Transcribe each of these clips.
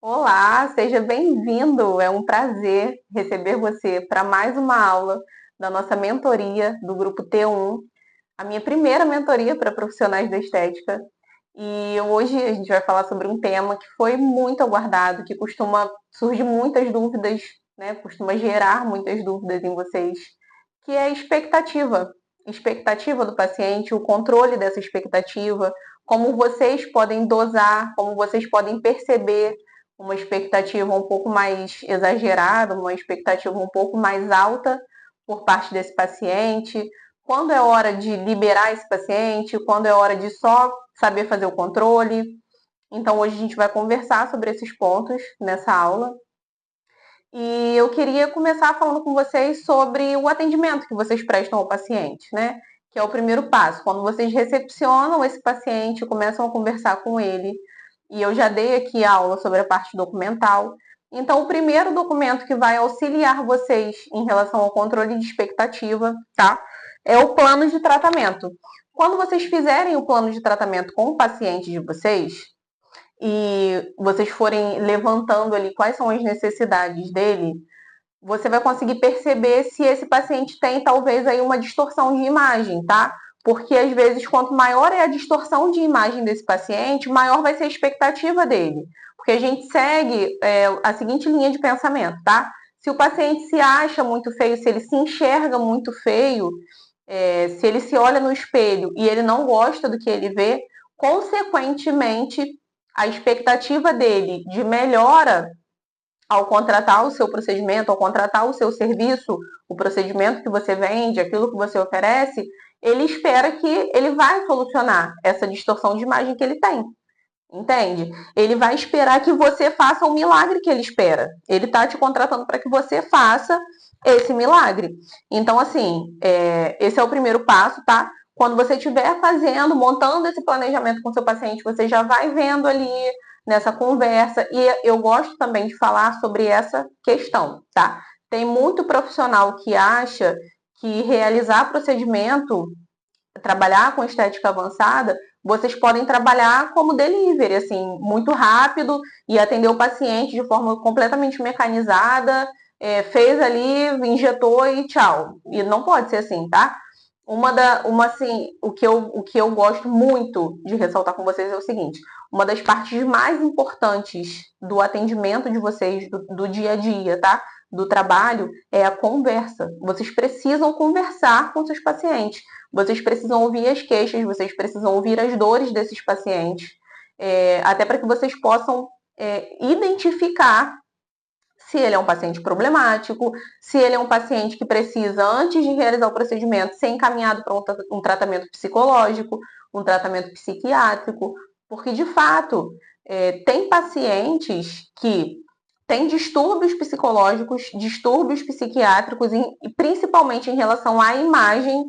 Olá, seja bem-vindo. É um prazer receber você para mais uma aula da nossa mentoria do grupo T1, a minha primeira mentoria para profissionais da estética. E hoje a gente vai falar sobre um tema que foi muito aguardado, que costuma surgir muitas dúvidas, né? Costuma gerar muitas dúvidas em vocês, que é a expectativa. Expectativa do paciente, o controle dessa expectativa, como vocês podem dosar, como vocês podem perceber uma expectativa um pouco mais exagerada, uma expectativa um pouco mais alta por parte desse paciente, quando é hora de liberar esse paciente, quando é hora de só saber fazer o controle. Então, hoje a gente vai conversar sobre esses pontos nessa aula. E eu queria começar falando com vocês sobre o atendimento que vocês prestam ao paciente, né? Que é o primeiro passo. Quando vocês recepcionam esse paciente, começam a conversar com ele, e eu já dei aqui a aula sobre a parte documental. Então, o primeiro documento que vai auxiliar vocês em relação ao controle de expectativa, tá? É o plano de tratamento. Quando vocês fizerem o plano de tratamento com o paciente de vocês, e vocês forem levantando ali quais são as necessidades dele, você vai conseguir perceber se esse paciente tem talvez aí uma distorção de imagem, tá? Porque às vezes quanto maior é a distorção de imagem desse paciente, maior vai ser a expectativa dele. Porque a gente segue a seguinte linha de pensamento, tá? Se o paciente se acha muito feio, se ele se enxerga muito feio, se ele se olha no espelho e ele não gosta do que ele vê, consequentemente, a expectativa dele de melhora ao contratar o seu procedimento, ao contratar o seu serviço, o procedimento que você vende, aquilo que você oferece, ele espera que ele vai solucionar essa distorção de imagem que ele tem. Entende? Ele vai esperar que você faça o milagre que ele espera. Ele está te contratando para que você faça esse milagre. Então, assim, esse é o primeiro passo, tá? Quando você estiver fazendo, montando esse planejamento com seu paciente, você já vai vendo ali nessa conversa. E eu gosto também de falar sobre essa questão, tá? Tem muito profissional que acha que realizar procedimento, trabalhar com estética avançada, vocês podem trabalhar como delivery, assim, muito rápido e atender o paciente de forma completamente mecanizada, fez ali, injetou e tchau. E não pode ser assim, tá? Assim, o que eu gosto muito de ressaltar com vocês é o seguinte: uma das partes mais importantes do atendimento de vocês, do dia a dia, tá? Do trabalho, é a conversa. Vocês precisam conversar com seus pacientes. Vocês precisam ouvir as queixas, vocês precisam ouvir as dores desses pacientes, até para que vocês possam identificar se ele é um paciente problemático, se ele é um paciente que precisa, antes de realizar o procedimento, ser encaminhado para um tratamento psicológico, um tratamento psiquiátrico, porque de fato tem pacientes que têm distúrbios psicológicos, distúrbios psiquiátricos, e principalmente em relação à imagem.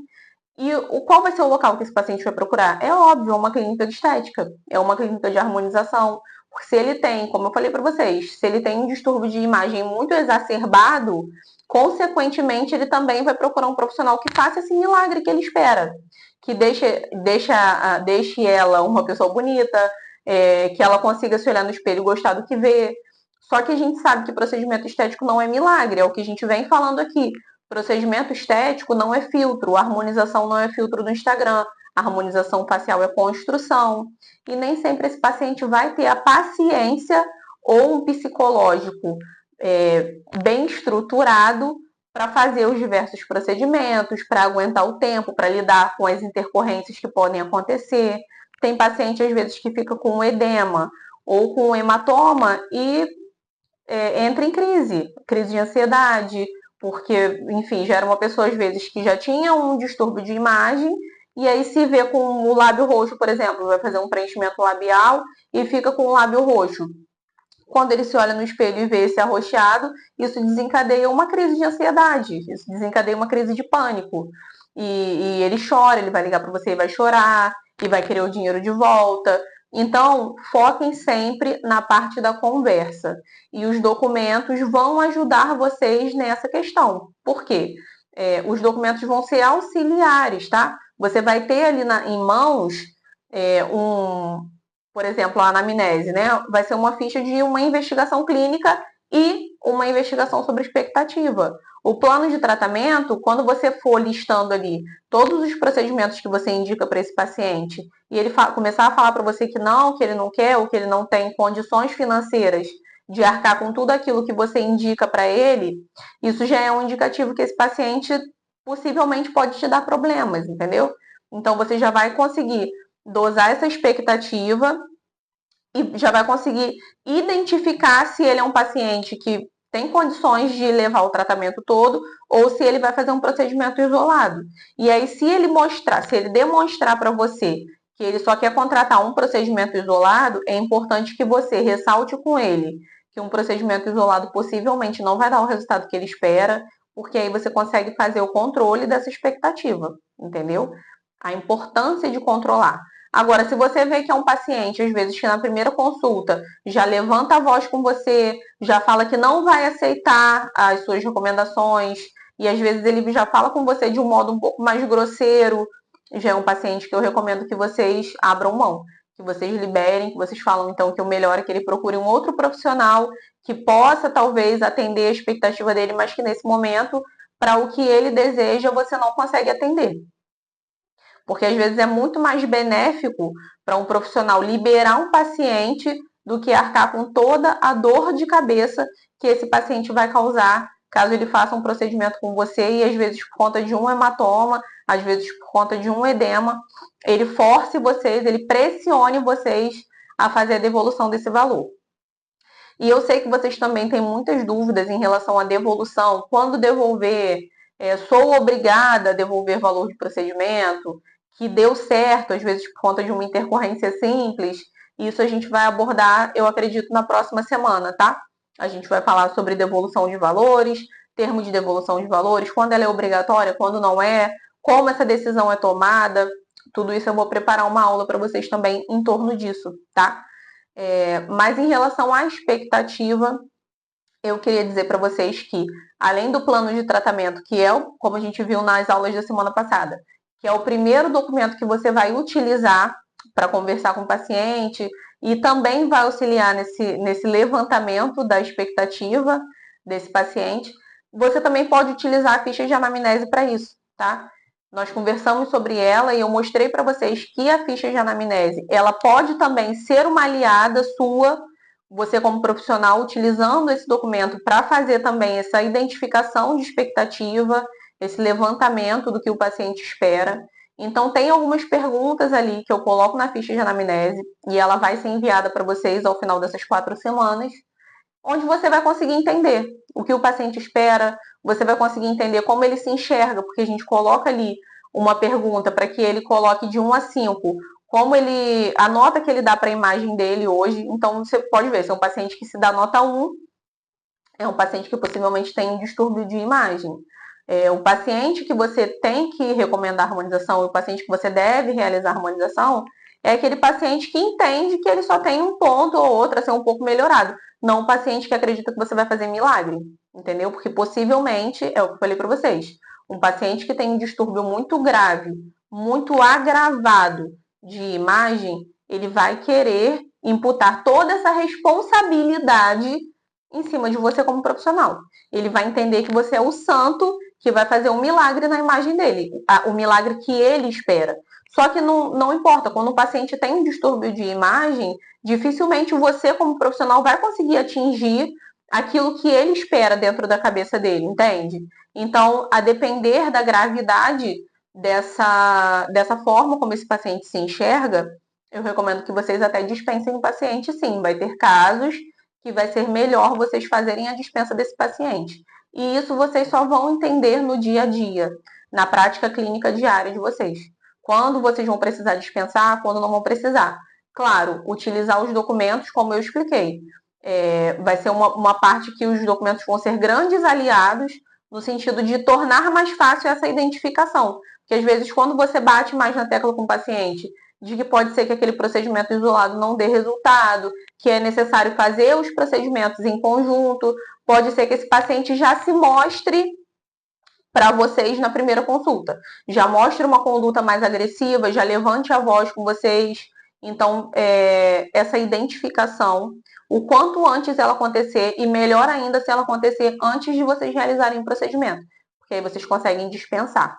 E qual vai ser o local que esse paciente vai procurar? É óbvio, é uma clínica de estética, é uma clínica de harmonização. Porque se ele tem, como eu falei para vocês, se ele tem um distúrbio de imagem muito exacerbado, consequentemente ele também vai procurar um profissional que faça esse milagre que ele espera. Que deixe ela uma pessoa bonita, que ela consiga se olhar no espelho e gostar do que vê. Só que a gente sabe que procedimento estético não é milagre, é o que a gente vem falando aqui. Procedimento estético não é filtro, a harmonização não é filtro do Instagram, a harmonização facial é construção. E nem sempre esse paciente vai ter a paciência ou um psicológico bem estruturado para fazer os diversos procedimentos, para aguentar o tempo, para lidar com as intercorrências que podem acontecer. Tem paciente, às vezes, que fica com um edema ou com um hematoma e entra em crise de ansiedade, porque, enfim, já era uma pessoa, às vezes, que já tinha um distúrbio de imagem, e aí se vê com o lábio roxo, por exemplo, vai fazer um preenchimento labial e fica com o lábio roxo. Quando ele se olha no espelho e vê esse arroxeado, isso desencadeia uma crise de ansiedade, isso desencadeia uma crise de pânico. E ele chora, ele vai ligar para você e vai chorar, e vai querer o dinheiro de volta. Então, foquem sempre na parte da conversa. E os documentos vão ajudar vocês nessa questão. Por quê? Os documentos vão ser auxiliares, tá? Você vai ter ali em mãos um, por exemplo, a anamnese, né? Vai ser uma ficha de uma investigação clínica e uma investigação sobre expectativa. O plano de tratamento, quando você for listando ali todos os procedimentos que você indica para esse paciente e ele começar a falar para você que ele não quer, ou que ele não tem condições financeiras de arcar com tudo aquilo que você indica para ele, isso já é um indicativo que esse paciente possivelmente pode te dar problemas, entendeu? Então você já vai conseguir dosar essa expectativa e já vai conseguir identificar se ele é um paciente que tem condições de levar o tratamento todo ou se ele vai fazer um procedimento isolado. E aí, se ele demonstrar para você que ele só quer contratar um procedimento isolado, é importante que você ressalte com ele que um procedimento isolado possivelmente não vai dar o resultado que ele espera, porque aí você consegue fazer o controle dessa expectativa, entendeu? A importância de controlar. Agora, se você vê que é um paciente, às vezes, que na primeira consulta já levanta a voz com você, já fala que não vai aceitar as suas recomendações, e às vezes ele já fala com você de um modo um pouco mais grosseiro, já é um paciente que eu recomendo que vocês abram mão, que vocês liberem, que vocês falam então que o melhor é que ele procure um outro profissional que possa talvez atender a expectativa dele, mas que nesse momento, para o que ele deseja, você não consegue atender. Porque às vezes é muito mais benéfico para um profissional liberar um paciente do que arcar com toda a dor de cabeça que esse paciente vai causar caso ele faça um procedimento com você e às vezes por conta de um hematoma, às vezes por conta de um edema, ele force vocês, ele pressione vocês a fazer a devolução desse valor. E eu sei que vocês também têm muitas dúvidas em relação à devolução, quando devolver, sou obrigada a devolver valor de procedimento, que deu certo, às vezes por conta de uma intercorrência simples. Isso a gente vai abordar, eu acredito, na próxima semana, tá? A gente vai falar sobre devolução de valores, termo de devolução de valores, quando ela é obrigatória, quando não é, como essa decisão é tomada. Tudo isso eu vou preparar uma aula para vocês também em torno disso, tá? Mas em relação à expectativa, eu queria dizer para vocês que, além do plano de tratamento, que é, como a gente viu nas aulas da semana passada, que é o primeiro documento que você vai utilizar para conversar com o paciente e também vai auxiliar nesse levantamento da expectativa desse paciente, você também pode utilizar a ficha de anamnese para isso, tá? Nós conversamos sobre ela e eu mostrei para vocês que a ficha de anamnese, ela pode também ser uma aliada sua, você como profissional, utilizando esse documento para fazer também essa identificação de expectativa, esse levantamento do que o paciente espera. Então, tem algumas perguntas ali que eu coloco na ficha de anamnese e ela vai ser enviada para vocês ao final dessas 4 semanas, onde você vai conseguir entender o que o paciente espera, você vai conseguir entender como ele se enxerga, porque a gente coloca ali uma pergunta para que ele coloque de 1 a 5, como ele, a nota que ele dá para a imagem dele hoje. Então, você pode ver, se é um paciente que se dá nota 1, é um paciente que possivelmente tem um distúrbio de imagem. O paciente que você tem que recomendar harmonização, o paciente que você deve realizar harmonização, é aquele paciente que entende que ele só tem um ponto ou outro a ser um pouco melhorado. Não um paciente que acredita que você vai fazer milagre, entendeu? Porque possivelmente, é o que eu falei para vocês, um paciente que tem um distúrbio muito grave, muito agravado de imagem, ele vai querer imputar toda essa responsabilidade em cima de você como profissional. Ele vai entender que você é o santo que vai fazer um milagre na imagem dele, o milagre que ele espera. Só que não importa, quando o paciente tem um distúrbio de imagem, dificilmente você, como profissional, vai conseguir atingir aquilo que ele espera dentro da cabeça dele, entende? Então, a depender da gravidade dessa forma como esse paciente se enxerga, eu recomendo que vocês até dispensem o paciente, sim. Vai ter casos que vai ser melhor vocês fazerem a dispensa desse paciente. E isso vocês só vão entender no dia a dia, na prática clínica diária de vocês. Quando vocês vão precisar dispensar, quando não vão precisar. Claro, utilizar os documentos, como eu expliquei. Vai ser uma parte que os documentos vão ser grandes aliados, no sentido de tornar mais fácil essa identificação. Porque às vezes, quando você bate mais na tecla com o paciente, de que pode ser que aquele procedimento isolado não dê resultado, que é necessário fazer os procedimentos em conjunto, pode ser que esse paciente já se mostre para vocês na primeira consulta. Já mostre uma conduta mais agressiva, já levante a voz com vocês. Então, essa identificação, o quanto antes ela acontecer, e melhor ainda se ela acontecer antes de vocês realizarem o procedimento, porque aí vocês conseguem dispensar,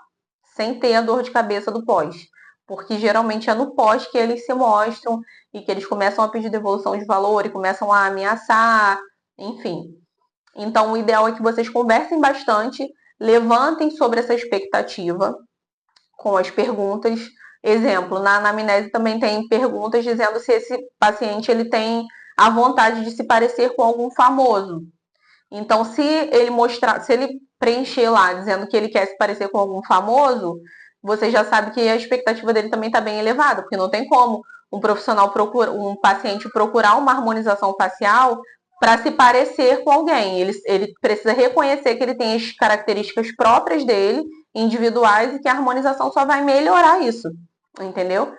sem ter a dor de cabeça do pós. Porque geralmente é no pós que eles se mostram e que eles começam a pedir devolução de valor e começam a ameaçar, enfim. Então, o ideal é que vocês conversem bastante, levantem sobre essa expectativa com as perguntas. Exemplo, na anamnese também tem perguntas dizendo se esse paciente ele tem a vontade de se parecer com algum famoso. Então, se ele mostrar, se ele preencher lá dizendo que ele quer se parecer com algum famoso, você já sabe que a expectativa dele também está bem elevada, porque não tem como um paciente procurar uma harmonização facial para se parecer com alguém. Ele precisa reconhecer que ele tem as características próprias dele, individuais, e que a harmonização só vai melhorar isso, entendeu?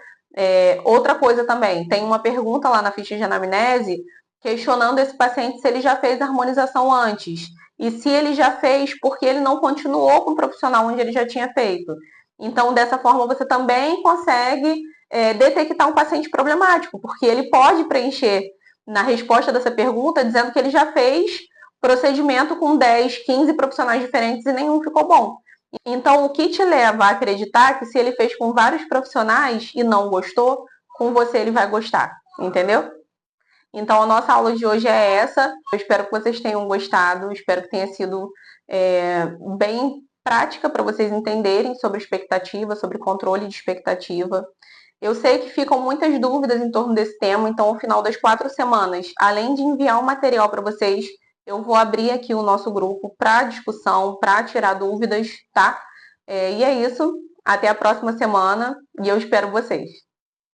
Outra coisa também, tem uma pergunta lá na ficha de anamnese questionando esse paciente se ele já fez a harmonização antes. E se ele já fez, por que ele não continuou com o profissional onde ele já tinha feito. Então, dessa forma, você também consegue detectar um paciente problemático, porque ele pode preencher na resposta dessa pergunta dizendo que ele já fez procedimento com 10, 15 profissionais diferentes e nenhum ficou bom. Então, o que te leva a acreditar que se ele fez com vários profissionais e não gostou, com você ele vai gostar, entendeu? Então, a nossa aula de hoje é essa. Eu espero que vocês tenham gostado, espero que tenha sido bem prática para vocês entenderem sobre expectativa, sobre controle de expectativa. Eu sei que ficam muitas dúvidas em torno desse tema, então, ao final das 4 semanas, além de enviar um material para vocês, eu vou abrir aqui o nosso grupo para discussão, para tirar dúvidas, tá? E é isso. Até a próxima semana e eu espero vocês.